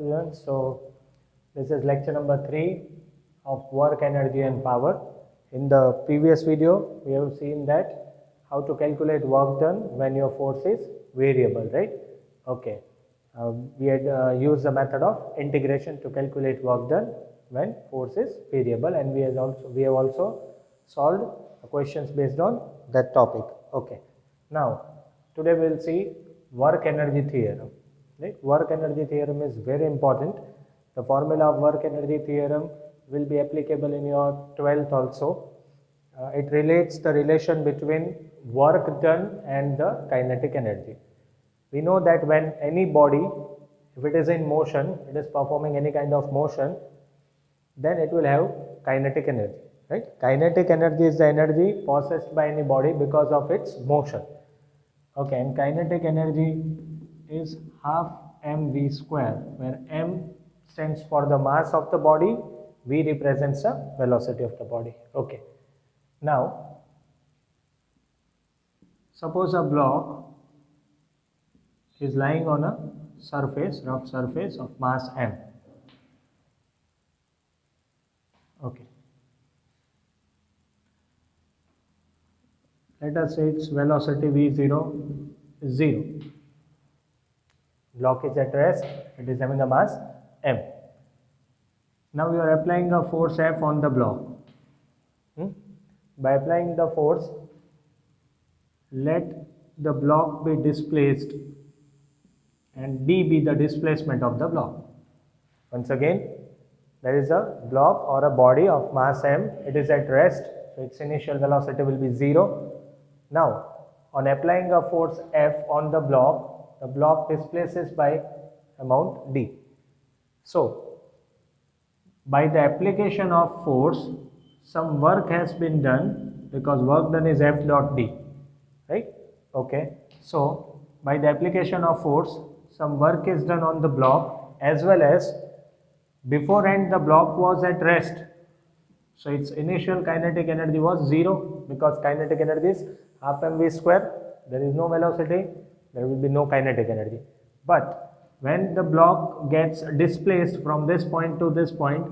students. So this is lecture number 3 of work, energy and power. In the previous video we have seen that how to calculate work done when your force is variable, right? Okay. We had used the method of integration to calculate work done when force is variable, and we have also solved questions based on that topic. Okay. Now today we will see work energy theorem. Right? Work energy theorem is very important. The formula of work energy theorem will be applicable in your 12th also. It relates the relation between work done and the kinetic energy. We know that when any body, if it is in motion, it is performing any kind of motion, then it will have kinetic energy. Right? Kinetic energy is the energy possessed by any body because of its motion. Okay, and kinetic energy is half mv square, where m stands for the mass of the body, v represents the velocity of the body. Okay. Now, suppose a block is lying on a surface, rough surface of mass m. Okay. Let us say its velocity v0 is 0. Block is at rest, it is having a mass m. Now you are applying a force F on the block. By applying the force, let the block be displaced and d be the displacement of the block. Once again, there is a block or a body of mass m, it is at rest, so its initial velocity will be 0. Now, on applying a force F on the block displaces by amount d. So, by the application of force, some work has been done, because work done is F dot d, right? Okay. So, by the application of force, some work is done on the block, as well as beforehand the block was at rest. So, its initial kinetic energy was 0, because kinetic energy is half mv square. There is no velocity, there will be no kinetic energy. But when the block gets displaced from this point to this point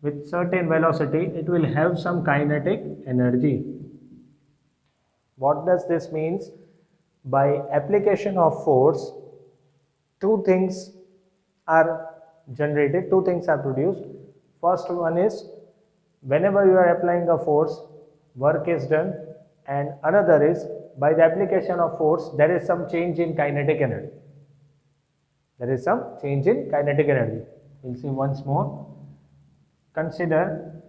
with certain velocity, it will have some kinetic energy. What does this mean? By application of force, two things are generated, two things are produced. First one is, whenever you are applying a force, work is done, and another is, by the application of force, there is some change in kinetic energy. There is some change in kinetic energy. We will see once more. Consider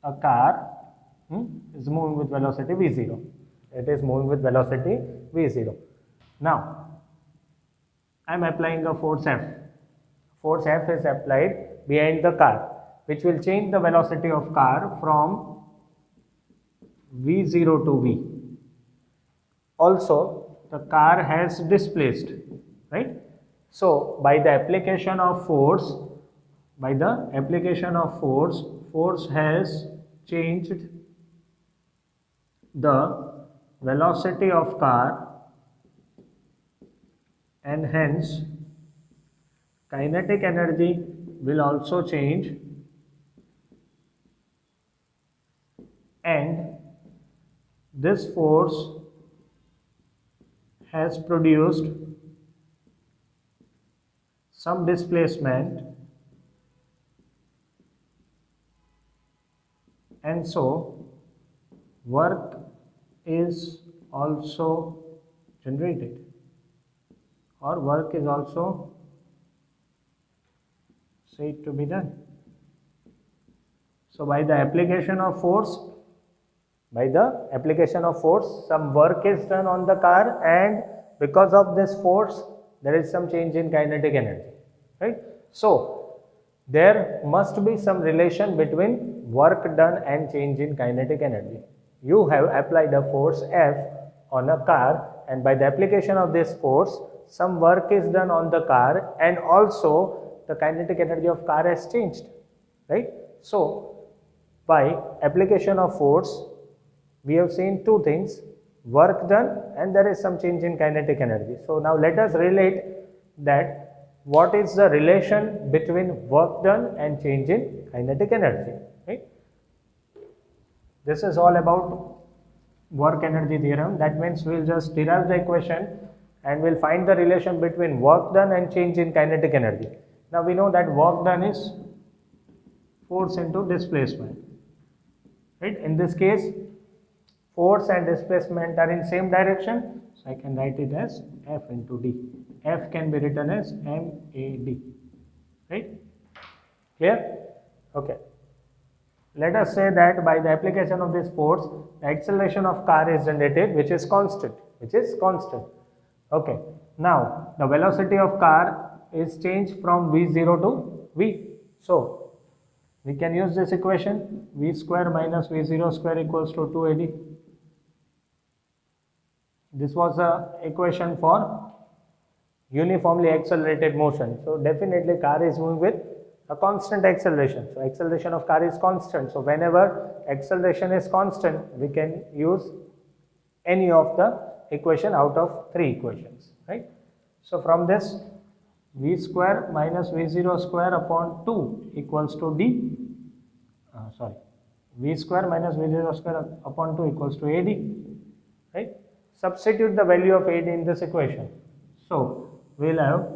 a car is moving with velocity v0. It is moving with velocity v0. Now, I am applying a force F. Force F is applied behind the car, which will change the velocity of car from v0 to v. Also, the car has displaced, right? So, by the application of force, force has changed the velocity of car, and hence kinetic energy will also change, and this force has produced some displacement, and so work is also generated, or work is also said to be done. So by the application of force, some work is done on the car, and because of this force, there is some change in kinetic energy, right? So there must be some relation between work done and change in kinetic energy. You have applied a force F on a car, and by the application of this force, some work is done on the car, and also the kinetic energy of car has changed, right? So by application of force, we have seen two things: work done, and there is some change in kinetic energy. So now let us relate that what is the relation between work done and change in kinetic energy, right? This is all about work energy theorem. That means we'll just derive the equation and we'll find the relation between work done and change in kinetic energy. Now we know that work done is force into displacement, right? In this case, force and displacement are in same direction, so I can write it as F into D. F can be written as MAD, right? Clear? Okay. Let us say that by the application of this force, the acceleration of car is generated, which is constant, Okay. Now, the velocity of car is changed from V0 to V. So, we can use this equation, V square minus V0 square equals to 2AD. This was the equation for uniformly accelerated motion. So, definitely car is moving with a constant acceleration. So, acceleration of car is constant. So, whenever acceleration is constant, we can use any of the equation out of 3 equations, right? So, from this, V square minus V0 square upon 2 equals to D, V square minus V0 square upon 2 equals to AD, right? Substitute the value of AD in this equation. So, we will have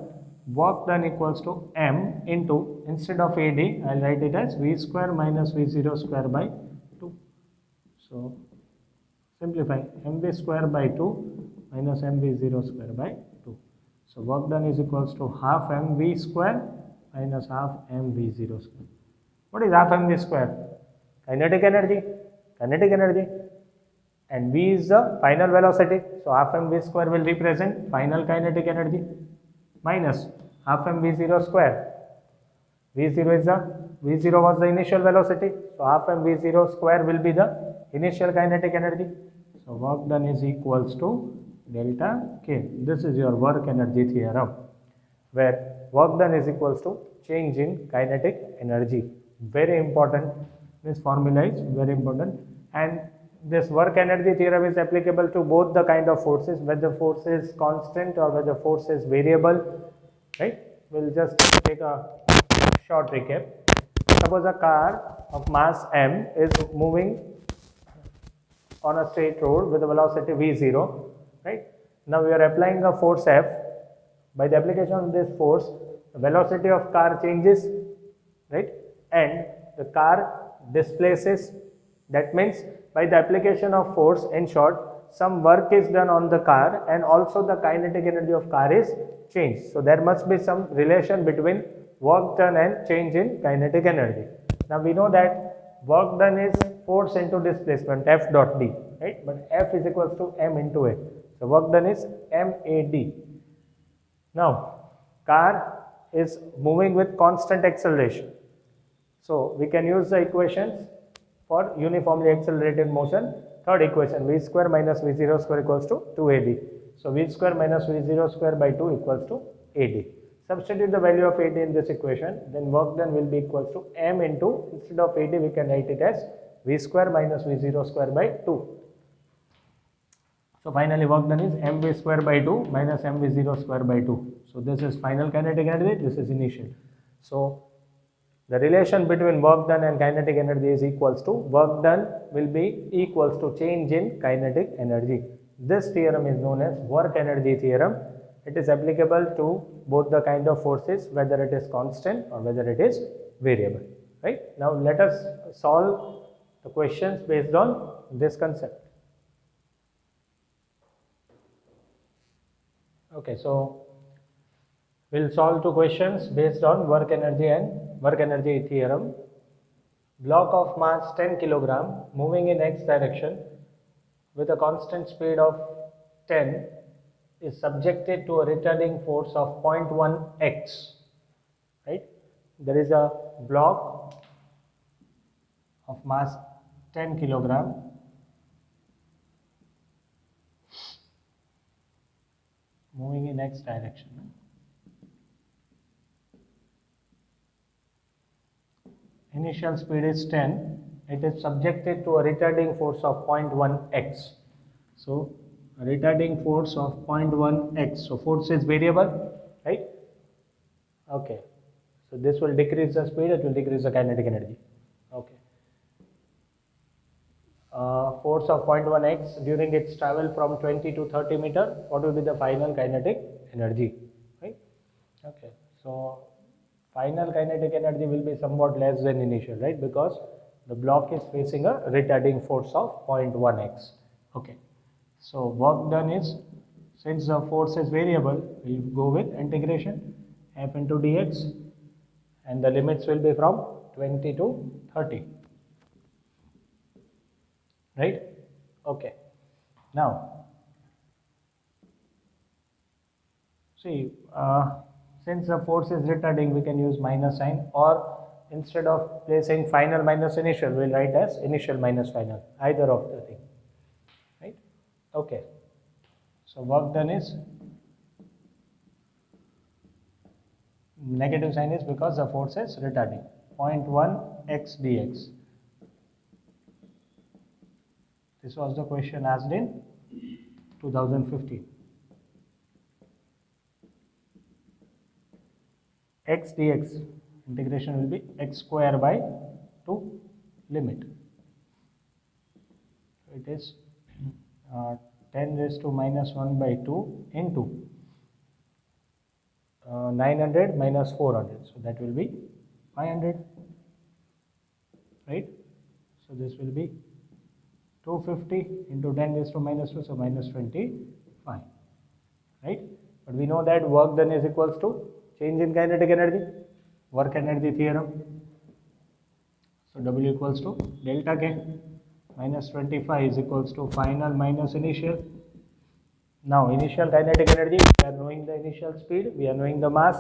work done equals to M into, instead of AD, I will write it as V square minus V0 square by 2. So, simplify, mv square by 2 minus mv0 square by 2. So, work done is equals to half mv square minus half mv0 square. What is half mv square? Kinetic energy, and v is the final velocity. So, half mv square will represent final kinetic energy minus half mv0 square. V0 was the initial velocity. So, half mv0 square will be the initial kinetic energy. So, work done is equals to delta K. This is your work energy theorem, where work done is equals to change in kinetic energy. Very important. This formula is very important, and this work energy theorem is applicable to both the kind of forces, whether force is constant or whether force is variable, right? We'll just take a short recap. Suppose a car of mass m is moving on a straight road with a velocity v0, right? Now we are applying a force F. By the application of this force, the velocity of car changes, right? And the car displaces. That means by the application of force, in short, some work is done on the car and also the kinetic energy of car is changed. So there must be some relation between work done and change in kinetic energy. Now we know that work done is force into displacement, F dot D, right? But F is equals to M into A. So work done is MAD. Now car is moving with constant acceleration. So we can use the equations for uniformly accelerated motion. Third equation, v square minus v0 square equals to 2ad. So v square minus v0 square by 2 equals to ad. Substitute the value of ad in this equation, then work done will be equals to m into, instead of ad we can write it as v square minus v0 square by 2. So finally work done is mv square by 2 minus mv0 square by 2. So this is final kinetic energy, this is initial. So the relation between work done and kinetic energy is equals to, work done will be equals to change in kinetic energy. This theorem is known as work energy theorem. It is applicable to both the kind of forces, whether it is constant or whether it is variable. Right? Now let us solve the questions based on this concept. Okay, so we'll solve 2 questions based on work energy and work energy theorem. Block of mass 10 kg moving in x direction with a constant speed of 10 is subjected to a retarding force of 0.1 x. Right? There is a block of mass 10 kg moving in x direction. Initial speed is 10, it is subjected to a retarding force of 0.1 x. So, a retarding force of 0.1 x. So, force is variable, right? Okay, so this will decrease the speed, it will decrease the kinetic energy. Okay. Force of 0.1 x during its travel from 20 to 30 meter, what will be the final kinetic energy, right? Okay, so final kinetic energy will be somewhat less than initial, right? Because the block is facing a retarding force of 0.1 x. Okay, so work done is, since the force is variable, we'll go with integration f into dx, and the limits will be from 20 to 30. Right? Okay. Now, see, since the force is retarding, we can use minus sign, or instead of placing final minus initial, we'll write as initial minus final, either of the thing. Right? Okay. So work done is, negative sign is because the force is retarding, 0.1 x dx. This was the question asked in 2015. X dx, integration will be x square by 2 limit. It is 10 raised to minus 1 by 2 into 900 minus 400. So that will be 500. Right? So this will be 250 into 10 raised to minus 2, so minus 25. Right? But we know that work done is equals to change in kinetic energy, work energy theorem. So W equals to delta K, minus 25 is equals to final minus initial. Now initial kinetic energy, we are knowing the initial speed, we are knowing the mass.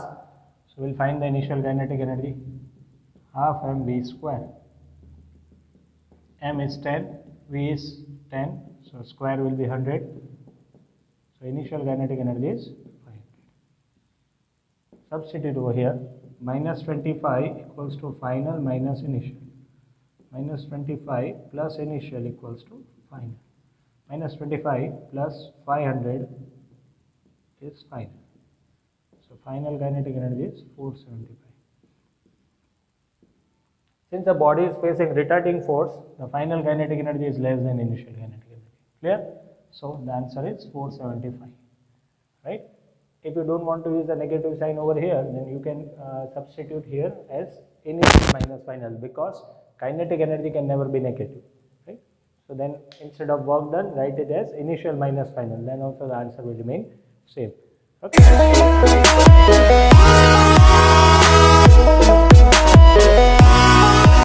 So we'll find the initial kinetic energy, half mv square. M is 10, V is 10, so square will be 100. So initial kinetic energy is 500. Substitute over here, minus 25 equals to final minus initial. Minus 25 plus initial equals to final. Minus 25 plus 500 is final. So final kinetic energy is 475. Since the body is facing retarding force, the final kinetic energy is less than initial kinetic energy. Clear? So the answer is 475. Right? If you don't want to use the negative sign over here, then you can substitute here as initial minus final, because kinetic energy can never be negative. Right? So then instead of work done, write it as initial minus final. Then also the answer will remain same. Okay.